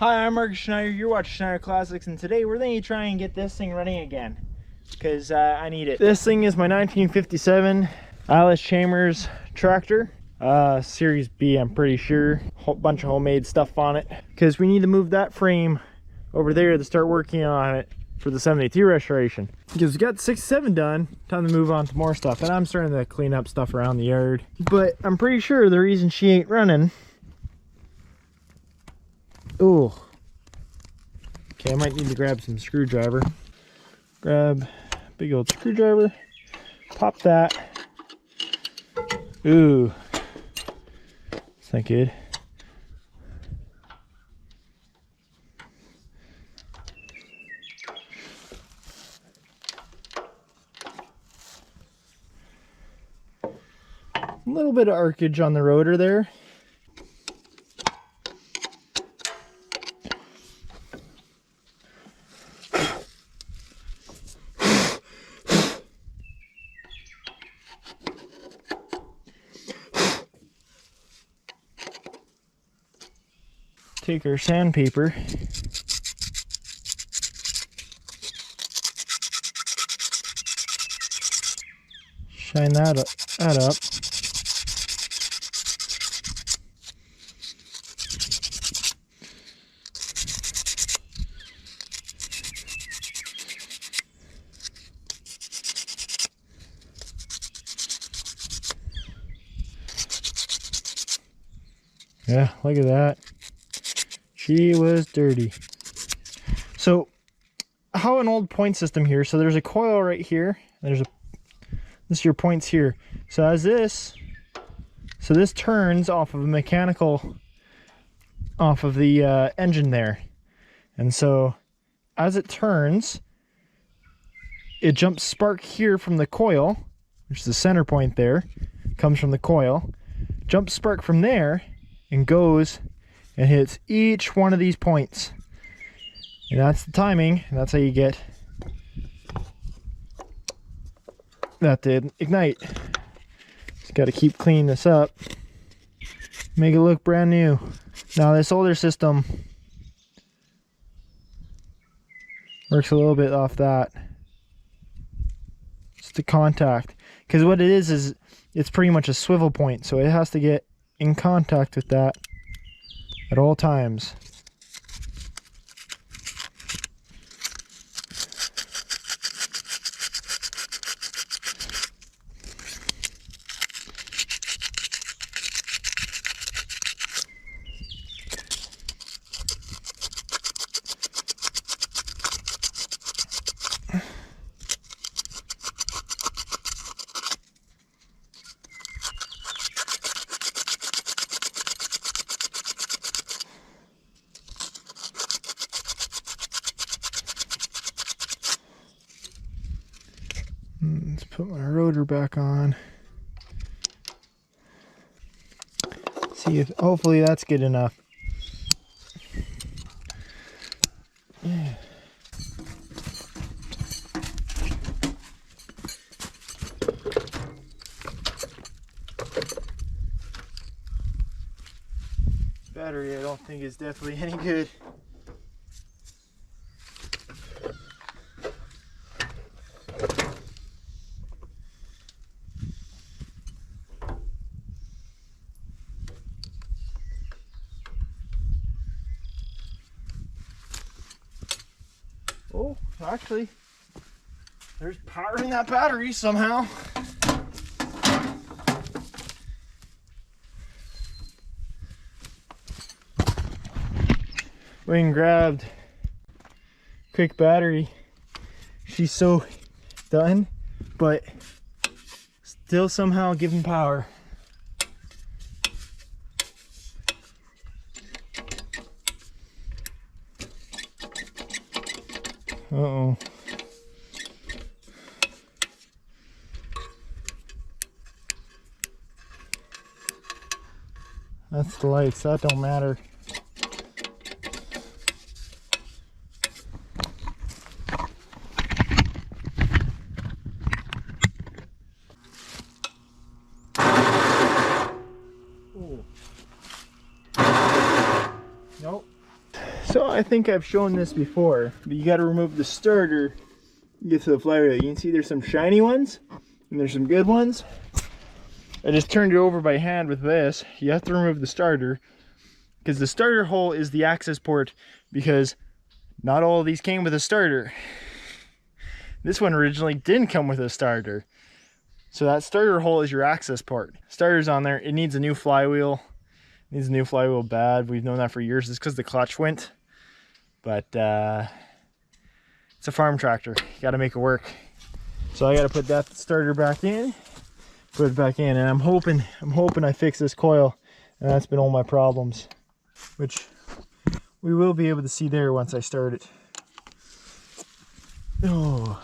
Hi, I'm Mark Schneider. You're watching Schneider Classics, and today we're going to try and get this thing running again because I need it. This thing is my 1957 Allis Chalmers tractor, Series B, I'm pretty sure. Whole bunch of homemade stuff on it because we need to move that frame over there to start working on it for the 72 restoration. Because we got 67 done, time to move on to more stuff, and I'm starting to clean up stuff around the yard. But I'm pretty sure the reason she ain't running. Ooh. Okay, I might need to grab some screwdriver. Grab a big old screwdriver. Pop that. Ooh. That's not good. A little bit of arcage on the rotor there. Take our sandpaper. Shine that up. Yeah, look at that. She was dirty. So, how an old point system here. So there's a coil right here. This is your points here. So as this turns off of a mechanical, off of the engine there. And so as it turns, it jumps spark here from the coil, which is the center point there, comes from the coil, jumps spark from there and goes and hits each one of these points. And that's the timing, and that's how you get that to ignite. Just got to keep cleaning this up, make it look brand new. Now this older system works a little bit off that. Just the contact, because what it is it's pretty much a swivel point, so it has to get in contact with that at all times. Let's put my rotor back on. See if hopefully that's good enough. Yeah. Battery I don't think is definitely any good. Oh, actually, there's power in that battery somehow. Went and grabbed quick battery. She's so done, but still somehow giving power. Uh-oh. That's the lights, that don't matter. So I think I've shown this before, but you got to remove the starter to get to the flywheel. You can see there's some shiny ones and there's some good ones. I just turned it over by hand with this. You have to remove the starter because the starter hole is the access port, because not all of these came with a starter. This one originally didn't come with a starter. So that starter hole is your access port. Starter's on there. It needs a new flywheel. It needs a new flywheel bad. We've known that for years. It's because the clutch went. But it's a farm tractor. You got to make it work. So I got to put that starter back in. Put it back in, and I'm hoping I fix this coil. And that's been all my problems, which we will be able to see there once I start it. Oh.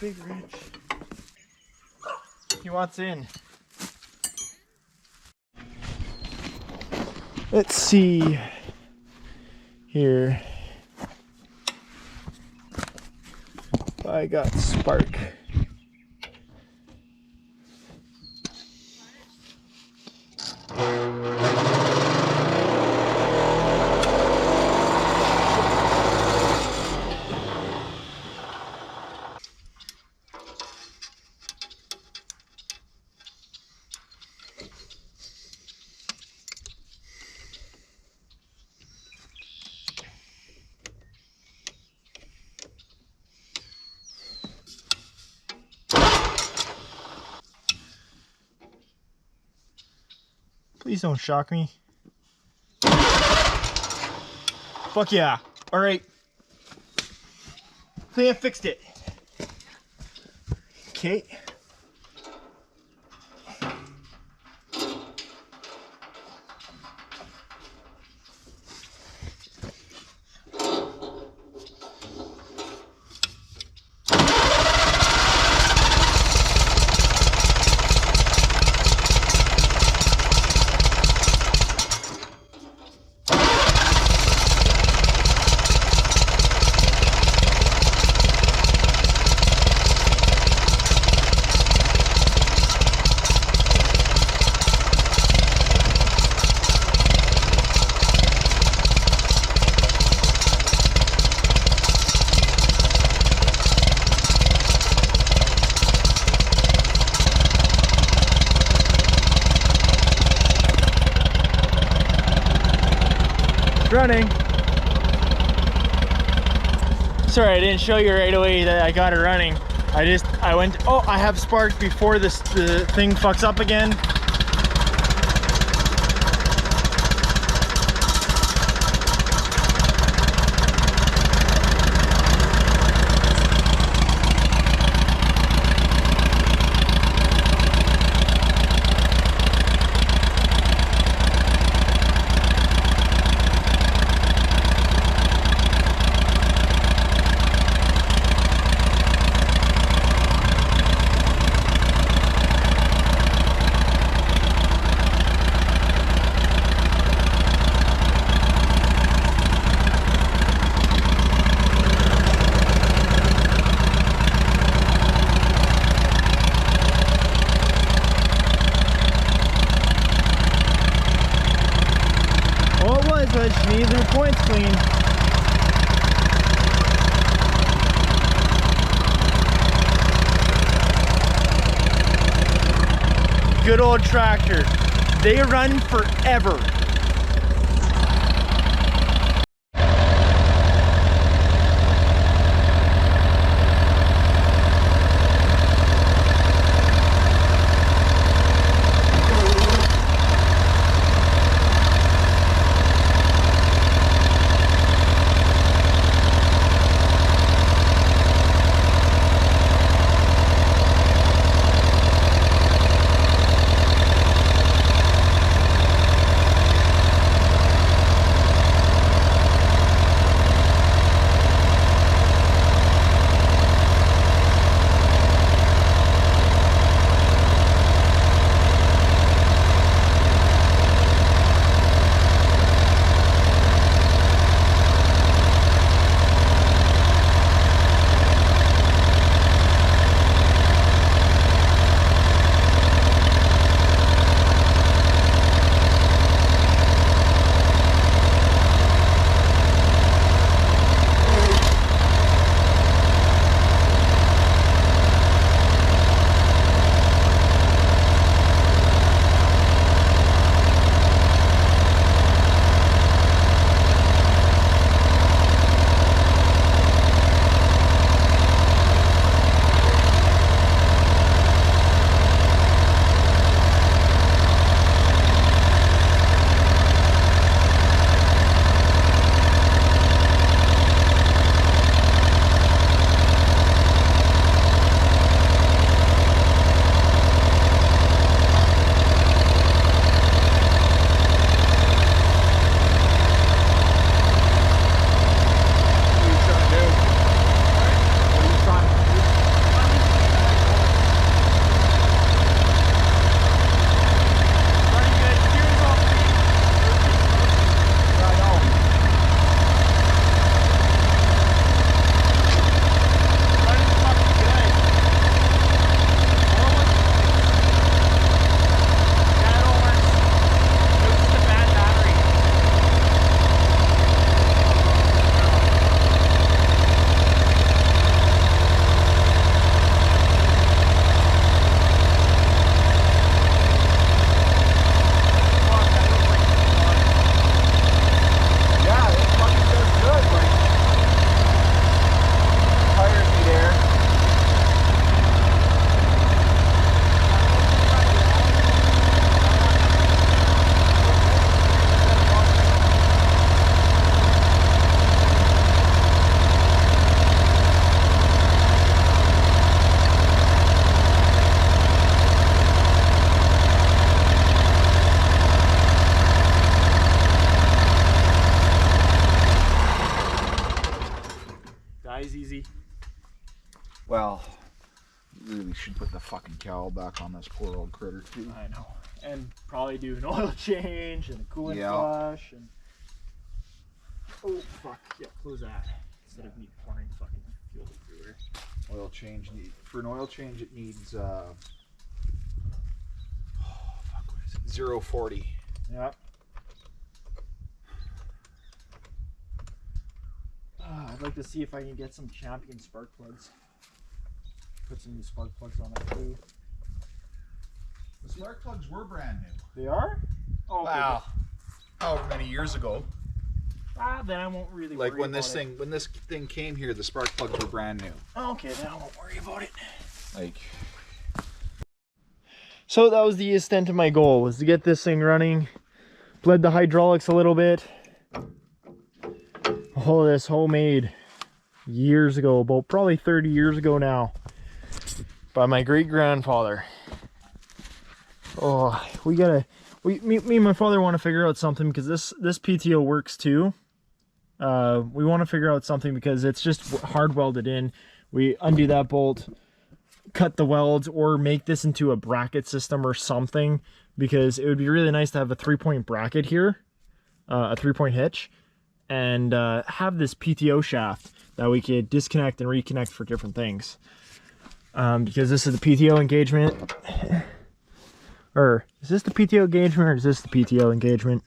Big wrench. He wants in. Let's see here. I got spark. Please don't shock me. Fuck yeah. Alright. I think I fixed it. Okay. Running. Sorry, I didn't show you right away that I got it running. I went, oh, I have spark before the thing fucks up again. But she needs her points clean. Good old tractor. They run forever. Well, really should put the fucking cowl back on this poor old critter too. I know. And probably do an oil change and a coolant flush and... Oh, fuck. Yeah, close that. Instead of me pouring fucking fuel everywhere. Oil change for an oil change it needs 0.40. Yep. I'd like to see if I can get some Champion spark plugs. Put some new spark plugs on it too. The spark plugs were brand new. They are? Oh, okay. Wow. However many years ago. Then I won't really like worry when this about it. when this thing came here, the spark plugs were brand new. Okay, then I won't worry about it. Like, so that was the extent of my goal, was to get this thing running. Bled the hydraulics a little bit. All this homemade years ago, about probably 30 years ago now, by my great grandfather. Oh, me and my father want to figure out something, because this PTO works too. We want to figure out something because it's just hard welded in. We undo that bolt, cut the welds, or make this into a bracket system or something, because it would be really nice to have a 3-point bracket here, a 3-point hitch, and have this PTO shaft that we could disconnect and reconnect for different things. Because this is the PTO engagement. Or is this the PTO engagement or is this the PTO engagement?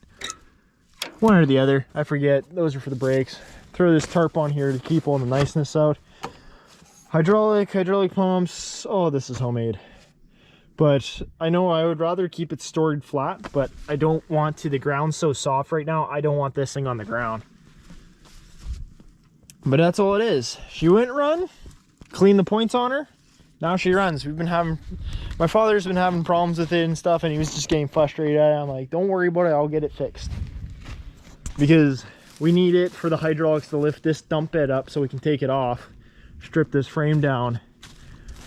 One or the other, I forget. Those are for the brakes. Throw this tarp on here to keep all the niceness out. Hydraulic pumps. Oh, this is homemade. But I know I would rather keep it stored flat, but I don't want to. The ground's so soft right now, I don't want this thing on the ground. But that's all it is. She wouldn't run. Clean the points on her. Now she runs. My father's been having problems with it and stuff, and he was just getting frustrated at it. I'm like, don't worry about it, I'll get it fixed. Because we need it for the hydraulics to lift this dump bed up so we can take it off, strip this frame down,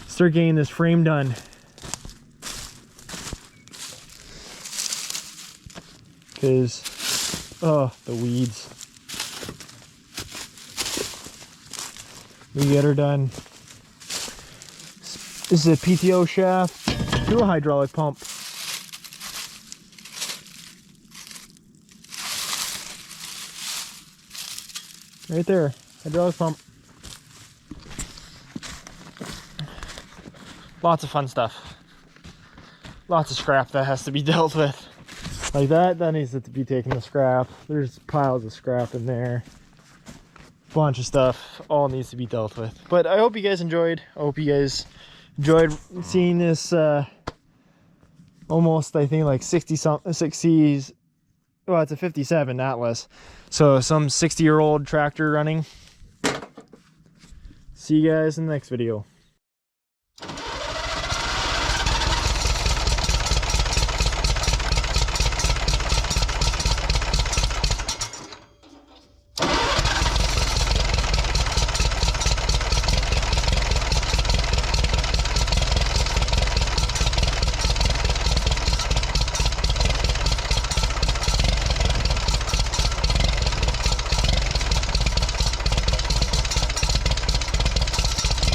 start getting this frame done. Because, oh, the weeds. We get her done. This is a PTO shaft to a hydraulic pump. Right there, hydraulic pump. Lots of fun stuff. Lots of scrap that has to be dealt with. Like that needs to be taken to scrap. There's piles of scrap in there. Bunch of stuff, all needs to be dealt with. But I hope you guys enjoyed. I hope you guys enjoyed seeing this almost, I think, like 60s. Well, it's a 57 Atlas, so some 60-year-old tractor running. See you guys in the next video.